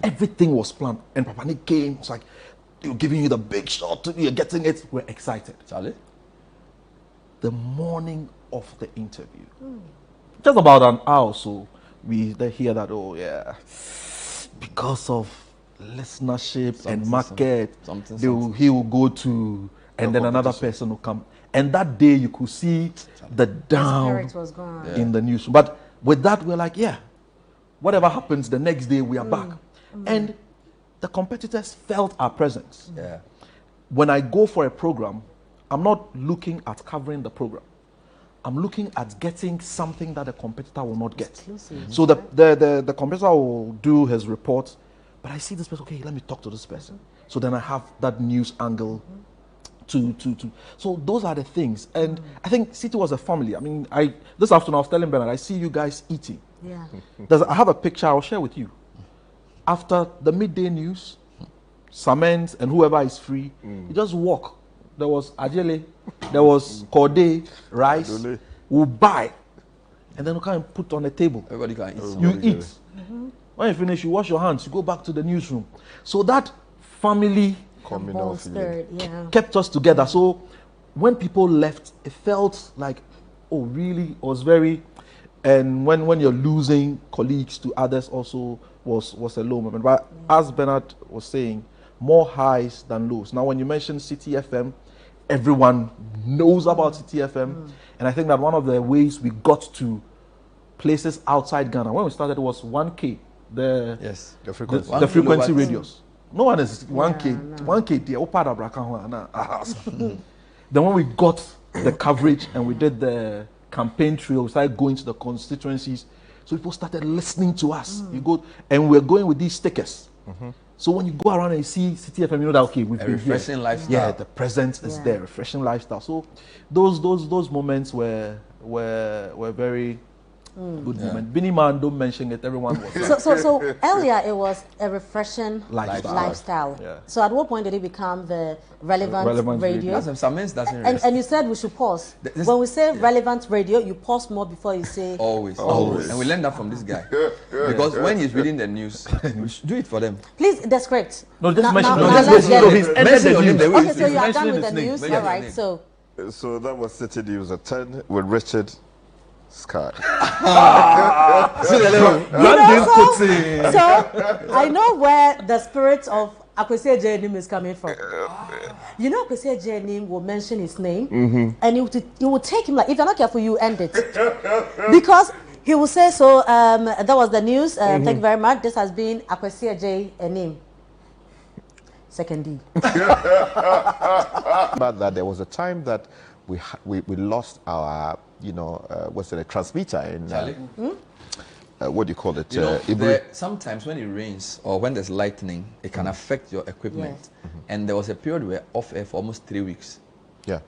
Everything was planned. And Papa Nick came. It's like, you're giving you the big shot. You're getting it. We're excited. The morning of the interview, just about an hour or so, we hear that, because of listenership and market, he will go to, and then another person will come. And that day you could see the down was gone. in the news. But with that, we're like, whatever happens, the next day we are back. And the competitors felt our presence. When I go for a program, I'm not looking at covering the program. I'm looking at getting something that the competitor will not get. So the competitor will do his report, but I see this person, okay, let me talk to this person. So then I have that news angle to. So those are the things. And I think Citi was a family. I mean, this afternoon I was telling Bernard, I see you guys eating. I have a picture I'll share with you. After the midday news, Samantha and whoever is free, you just walk. There was ajele, there was korde, rice. We'll buy, and then we come and put on the table. Everybody can eat. You eat. When you finish, you wash your hands. You go back to the newsroom. So that family communal spirit, kept us together. So when people left, it felt like, oh, really? It was very. And when you're losing colleagues to others, also was a low moment. But as Bernard was saying, more highs than lows. Now, when you mention CTFM, everyone knows about CTFM. And I think that one of the ways we got to places outside Ghana, when we started, it was 1K Yes. The frequency. the frequency kilowatt. radios. No one is 1K. 1K. The upper Then when we got the coverage and we did the campaign trail, we started going to the constituencies. So people started listening to us. You go and we're going with these stickers. So when you go around and you see CTFM, you know that okay, we've A been refreshing here. lifestyle. Yeah, the presence is there, refreshing lifestyle. So those moments were very good moments. Binny Man, don't mention it. Everyone was So earlier it was a refreshing Lifestyle. lifestyle. Yeah. So at what point did it become the relevant radio? That's some men doesn't And, rest. and you said we should pause. This- When we say relevant radio, you pause more before you say. Always. And we learned that from this guy. Because when he's reading the news, we should do it for them. Please, the script. No, just Now- mention. now- No, now just let's mention. get No, it. he's ended Mention the your name, news. they will- Okay, so you are done mentioning with the his name. news. Mention All his right. name. So So that was Citi News at 10 with Richard Scott. so I know where the spirit of Akwesi Ejenim is coming from. You know, Akwesi Ejenim will mention his name, and you will take him like, if you're not careful, you end it because he will say, so that was the news. Thank you very much. This has been Akwesi Ejenim. Second D. About that, there was a time that we lost our, what's it, a transmitter in, Charlie? what do you call it? You know, Ibri- sometimes when it rains or when there's lightning, it can affect your equipment. Yes. And there was a period we were off air for almost 3 weeks. yeah.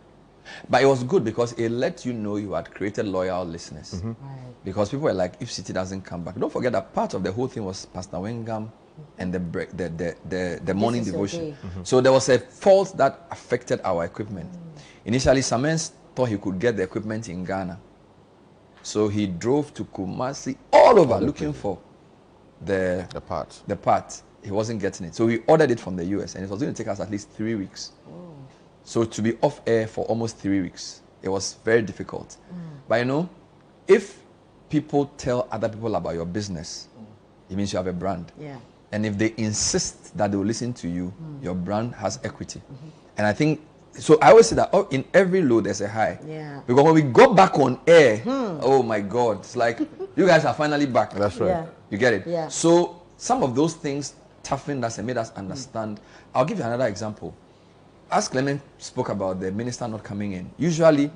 But it was good because it let you know you had created loyal listeners. Right. Because people were like, if Citi doesn't come back. Don't forget that part of the whole thing was Pastor Wengam and the morning is your devotion. day. So there was a fault that affected our equipment. Initially, Samens thought he could get the equipment in Ghana. So he drove to Kumasi all over looking for the part. He wasn't getting it. So we ordered it from the US and it was going to take us at least 3 weeks. So to be off air for almost 3 weeks, it was very difficult. But you know, if people tell other people about your business, it means you have a brand. Yeah. And if they insist that they will listen to you, your brand has equity. And I think, so I always say that in every low there's a high. Yeah. Because when we go back on air, oh my God, it's like, you guys are finally back. That's right. Yeah. You get it? Yeah. So some of those things toughened us and made us understand. I'll give you another example. As Clement spoke about the minister not coming in, usually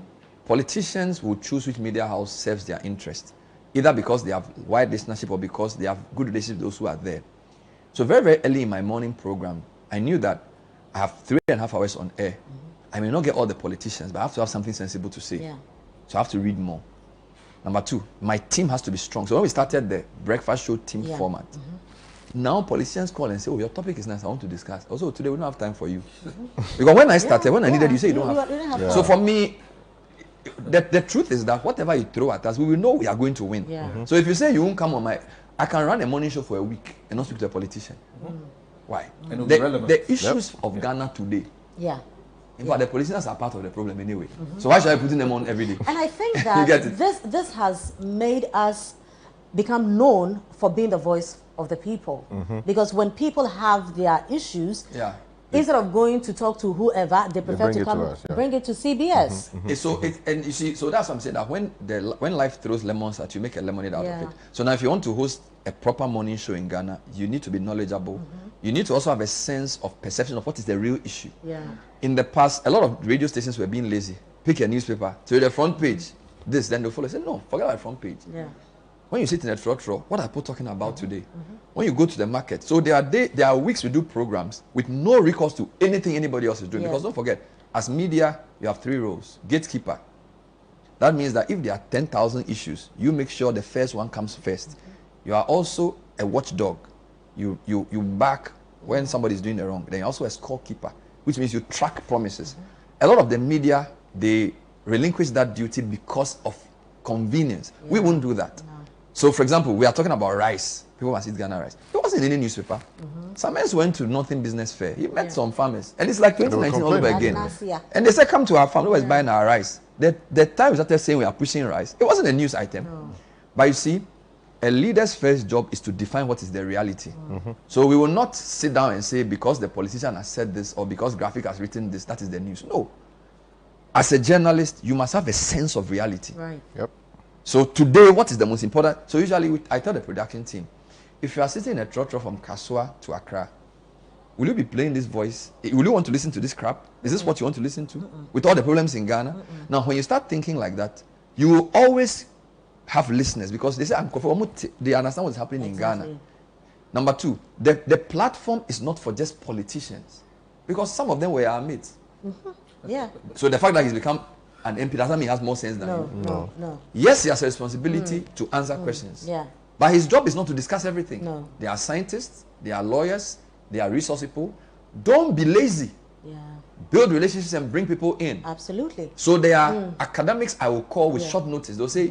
politicians will choose which media house serves their interest, either because they have wide listenership or because they have good relationship with those who are there. So very, very early in my morning program, I knew that I have 3.5 hours on air. I may not get all the politicians, but I have to have something sensible to say. Yeah. So I have to read more. Number two, my team has to be strong. So when we started the breakfast show team format, now politicians call and say, oh, your topic is nice, I want to discuss. Also, today we don't have time for you. Because when I started, when I needed, you say you don't have. You don't have So for me, the truth is that whatever you throw at us, we will know we are going to win. Yeah. So if you say you won't come on I can run a morning show for a week and not speak to a politician. Why? And it'll be relevant. The issues of Ghana today, Yeah. in fact, the politicians are part of the problem anyway. So why should I put them on every day? And I think You that get it? this has made us become known for being the voice of the people. Because when people have their issues, Yeah. instead of going to talk to whoever, they prefer bring to it to come us, yeah. bring it to CBS. And you see, so that's what I'm saying, that when life throws lemons at you, make a lemonade out Yeah. of it. So now if you want to host a proper morning show in Ghana, you need to be knowledgeable. You need to also have a sense of perception of what is the real issue. Yeah. In the past, a lot of radio stations were being lazy. Pick a newspaper, to the front page, this, then they'll follow. Say, no, forget about the front page. Yeah. When you sit in a front row, what are people talking about today? When you go to the market, so there are weeks we do programs with no recourse to anything anybody else is doing. Yeah. Because don't forget, as media, you have 3 roles. Gatekeeper. That means that if there are 10,000 issues, you make sure the first one comes first. You are also a watchdog. You back when somebody is doing the wrong. Then you're also a scorekeeper, which means you track promises. A lot of the media, they relinquish that duty because of convenience. We won't do that. So, for example, we are talking about rice. People must eat Ghana rice. It wasn't in any newspaper. Samens went to Northern Business Fair. He met some farmers. And it's like 2019 all over complaining. again. And they said, come to our farm. Nobody's buying our rice. The time we started saying we are pushing rice, it wasn't a news item. But you see, a leader's first job is to define what is the reality. So we will not sit down and say, because the politician has said this or because Graphic has written this, that is the news. No. As a journalist, you must have a sense of reality. Right. Yep. So today, what is the most important? So usually I tell the production team, if you are sitting in a trotro from Kasua to Accra, will you be playing this voice? Will you want to listen to this crap? Is this what you want to listen to? With all the problems in Ghana? Now, when you start thinking like that, you will always have listeners because they say, they understand what's happening in Ghana. Number two, the platform is not for just politicians because some of them were our mates. Yeah. So the fact that he's become an MP doesn't mean he has more sense than you. No. Yes, he has a responsibility to answer questions. Yeah. But his job is not to discuss everything. No. They are scientists, they are lawyers, they are resource people. Don't be lazy. Yeah. Build relationships and bring people in. Absolutely. So there are academics I will call with short notice. They'll say,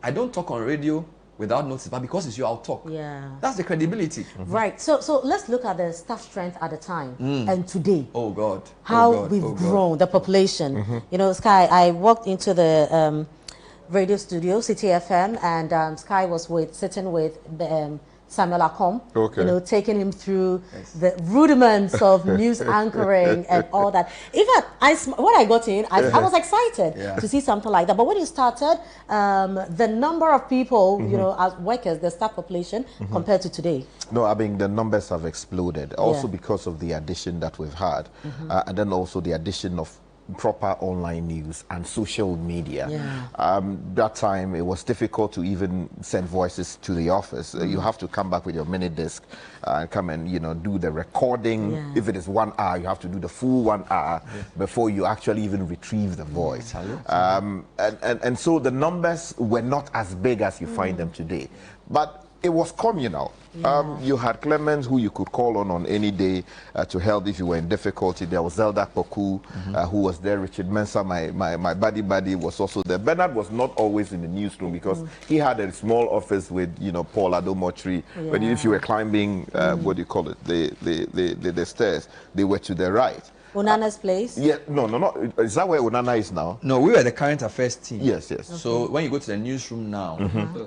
I don't talk on radio without notice, but because it's you, I'll talk. Yeah. That's the credibility. Right. So let's look at the staff strength at the time and today. Oh God. How we've grown, the population. You know, Sky, I walked into the radio studio, CTFM, and Sky was sitting with Samuel Akom, you know, taking him through the rudiments of news anchoring and all that. In fact, when I got in, I was excited to see something like that. But when you started, the number of people, you know, as workers, the staff population, compared to today. No, I mean, the numbers have exploded, also because of the addition that we've had, and then also the addition of proper online news and social media. That time it was difficult to even send voices to the office. You have to come back with your mini disc and come and, you know, do the recording. If it is 1 hour, you have to do the full 1 hour before you actually even retrieve the voice. And so the numbers were not as big as you find them today, but it was communal. You had Clemens, who you could call on any day to help if you were in difficulty. There was Zelda Poku, who was there. Richard Mensah, my buddy was also there. Bernard was not always in the newsroom because he had a small office with, you know, Paul Adomotri. But if you were climbing, what do you call it, the stairs, they were to the right. Onana's place? Yeah, no. Is that where Onana is now? No, we were the current affairs team. Yes. So when you go to the newsroom now,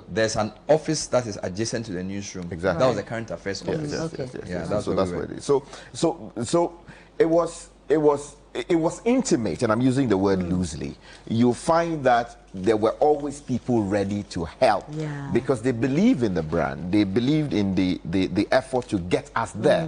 there's an office that is adjacent to the newsroom. Exactly. That was the current affairs office. Yes. That's where it is. So it was intimate, and I'm using the word loosely. You find that there were always people ready to help because they believe in the brand. They believed in the effort to get us there.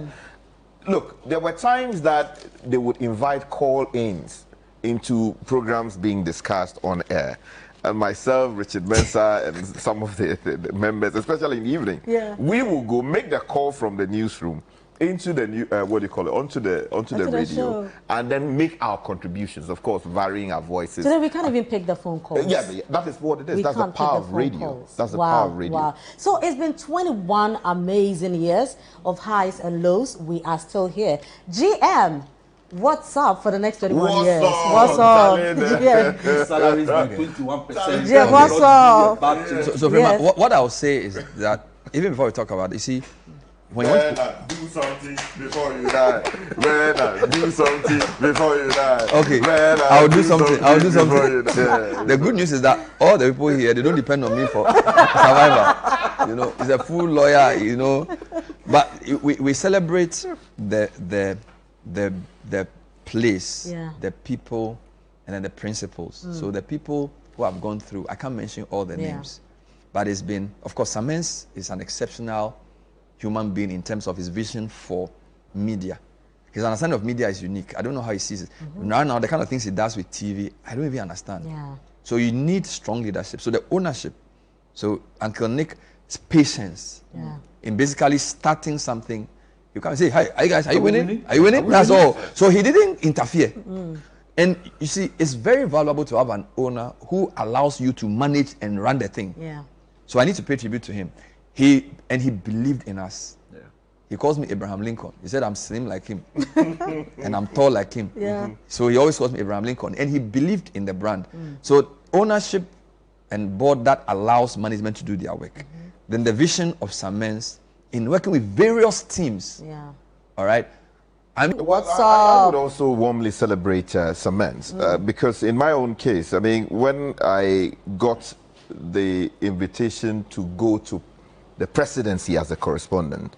Look, there were times that they would invite call-ins into programs being discussed on air. And myself, Richard Mensah, and some of the members, especially in the evening, we will go make the call from the newsroom into the onto the radio, and then make our contributions, of course, varying our voices. So then we can't even pick the phone calls. Yeah, that is what it is. That's the power of radio. That's the power of radio. Wow. So it's been 21 amazing years of highs and lows. We are still here. GM, what's up for the next 21 years? What's up? The salaries by 21%. Yeah, what's up? So Frema, what I'll say is that even before we talk about it, you see, when you do something before you die. Do something before you die. Okay, I'll do something. The good news is that all the people here, they don't depend on me for survival. You know, he's a full lawyer. You know, but we celebrate the place, the people, and then the principles. So the people who have gone through, I can't mention all the names, but it's been, of course, Samens is an exceptional human being in terms of his vision for media. His understanding of media is unique. I don't know how he sees it. Right now, the kind of things he does with TV, I don't even understand. So you need strong leadership. So the ownership. So Uncle Nick's patience in basically starting something. You can't say, "Hi, guys, are you winning? Are you winning?" That's all. So he didn't interfere. And you see, it's very valuable to have an owner who allows you to manage and run the thing. So I need to pay tribute to him. He believed in us. He calls me Abraham Lincoln. He said I'm slim like him and I'm tall like him. So he always calls me Abraham Lincoln, and he believed in the brand. So ownership and board that allows management to do their work. Then the vision of Samens in working with various teams. All right. I mean, I would also warmly celebrate Samens because in my own case, I mean, when I got the invitation to go to the presidency as a correspondent,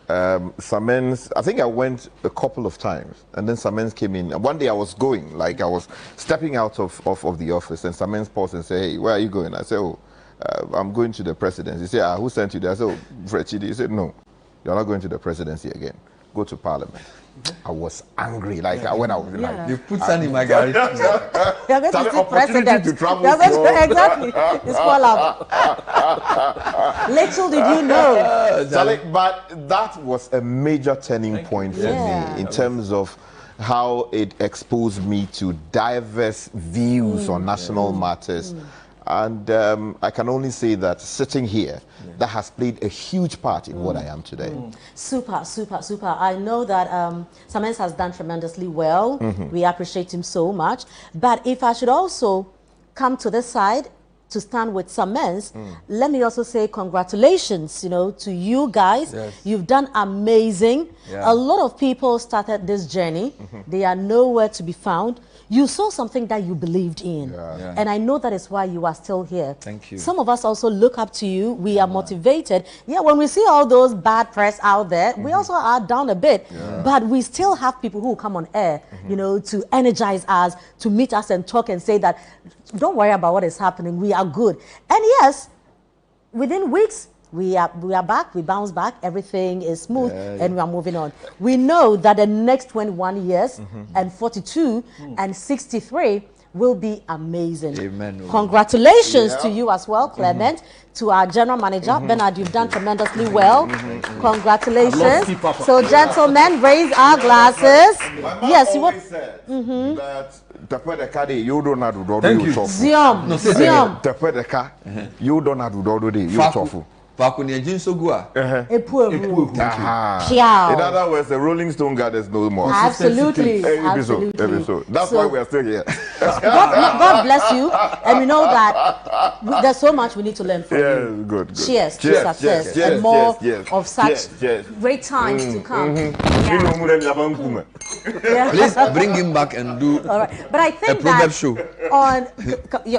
Samens, I think I went a couple of times, and then Samens came in. And one day I was going, like I was stepping out of the office, and Samens paused and said, "Hey, where are you going?" I said, "Oh, I'm going to the presidency. He said, who sent you there? I said, oh, Frechidi. He said, no, you're not going to the presidency again. Go to parliament. I was angry, like when I was like, you put sand in my garage. You're going to see president. To travel exactly. It's called up. Little did you know. But that was a major turning point for me in terms of how it exposed me to diverse views on national matters. And I can only say that sitting here, that has played a huge part in what I am today. Super, super, super. I know that Samens has done tremendously well. We appreciate him so much. But if I should also come to this side to stand with Samens, let me also say congratulations, to you guys. Yes. You've done amazing. Yeah. A lot of people started this journey. They are nowhere to be found. You saw something that you believed in. Yeah. And I know that is why you are still here. Thank you. Some of us also look up to you. We are motivated. Yeah, when we see all those bad press out there, we also are down a bit. But we still have people who come on air, to energize us, to meet us and talk and say that, don't worry about what is happening. We are good. And yes, within weeks, we are back, we bounce back, everything is smooth, and we are moving on. We know that the next 21 years and 42 and 63 will be amazing. Amen. Congratulations to you as well, Clement, to our general manager. Bernard, you've done tremendously well. Congratulations. So, gentlemen, raise our glasses. Yes, you always said that you don't have to do Zion. you don't have to do you in other words, the Rolling Stone gathers no more. Absolutely. Episode. That's why we are still here. God bless you. And we know that there's so much we need to learn from you. Good. Cheers to success and more of such great times to come. Please bring him back and do all right. But I think a proverb show.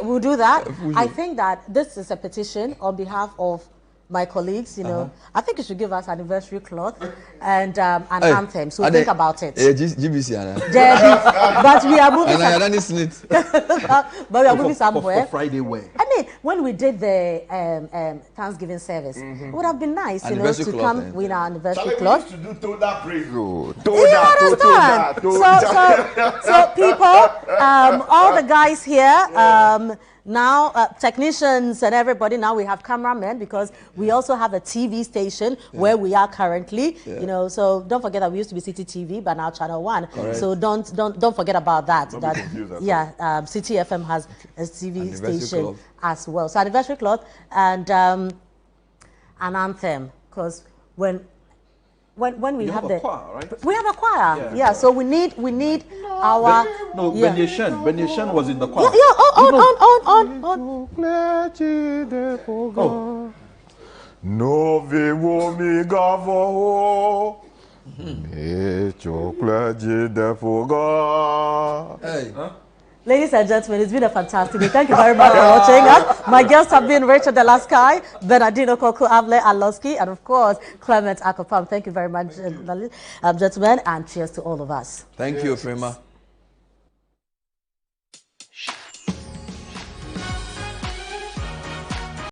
We'll do that. I think that this is a petition on behalf of my colleagues, I think you should give us anniversary cloth and an anthem. So think about it. But we are moving. But we are moving somewhere. For Friday wear. I mean, when we did the Thanksgiving service, it would have been nice, to come with our anniversary cloth. To do Toda praise. So people, all the guys here, now technicians and everybody, now we have cameramen because we also have a TV station where we are currently, so don't forget that we used to be Citi TV, but now Channel 1. Correct. So don't forget about that. CTFM has a TV station as well. So anniversary cloth and an anthem, because when we have the choir, right? We have a choir, so we need our Benediction was in the choir. On. No vi mi gavo me chocolate de foga. Ladies and gentlemen, it's been a fantastic day. Thank you very much for watching us. My guests have been Rachel Delaskai, Bernardino Koko Avle Aloski, and of course, Clement Akopam. Thank you very much, gentlemen, and cheers to all of us. Thank you, Frema.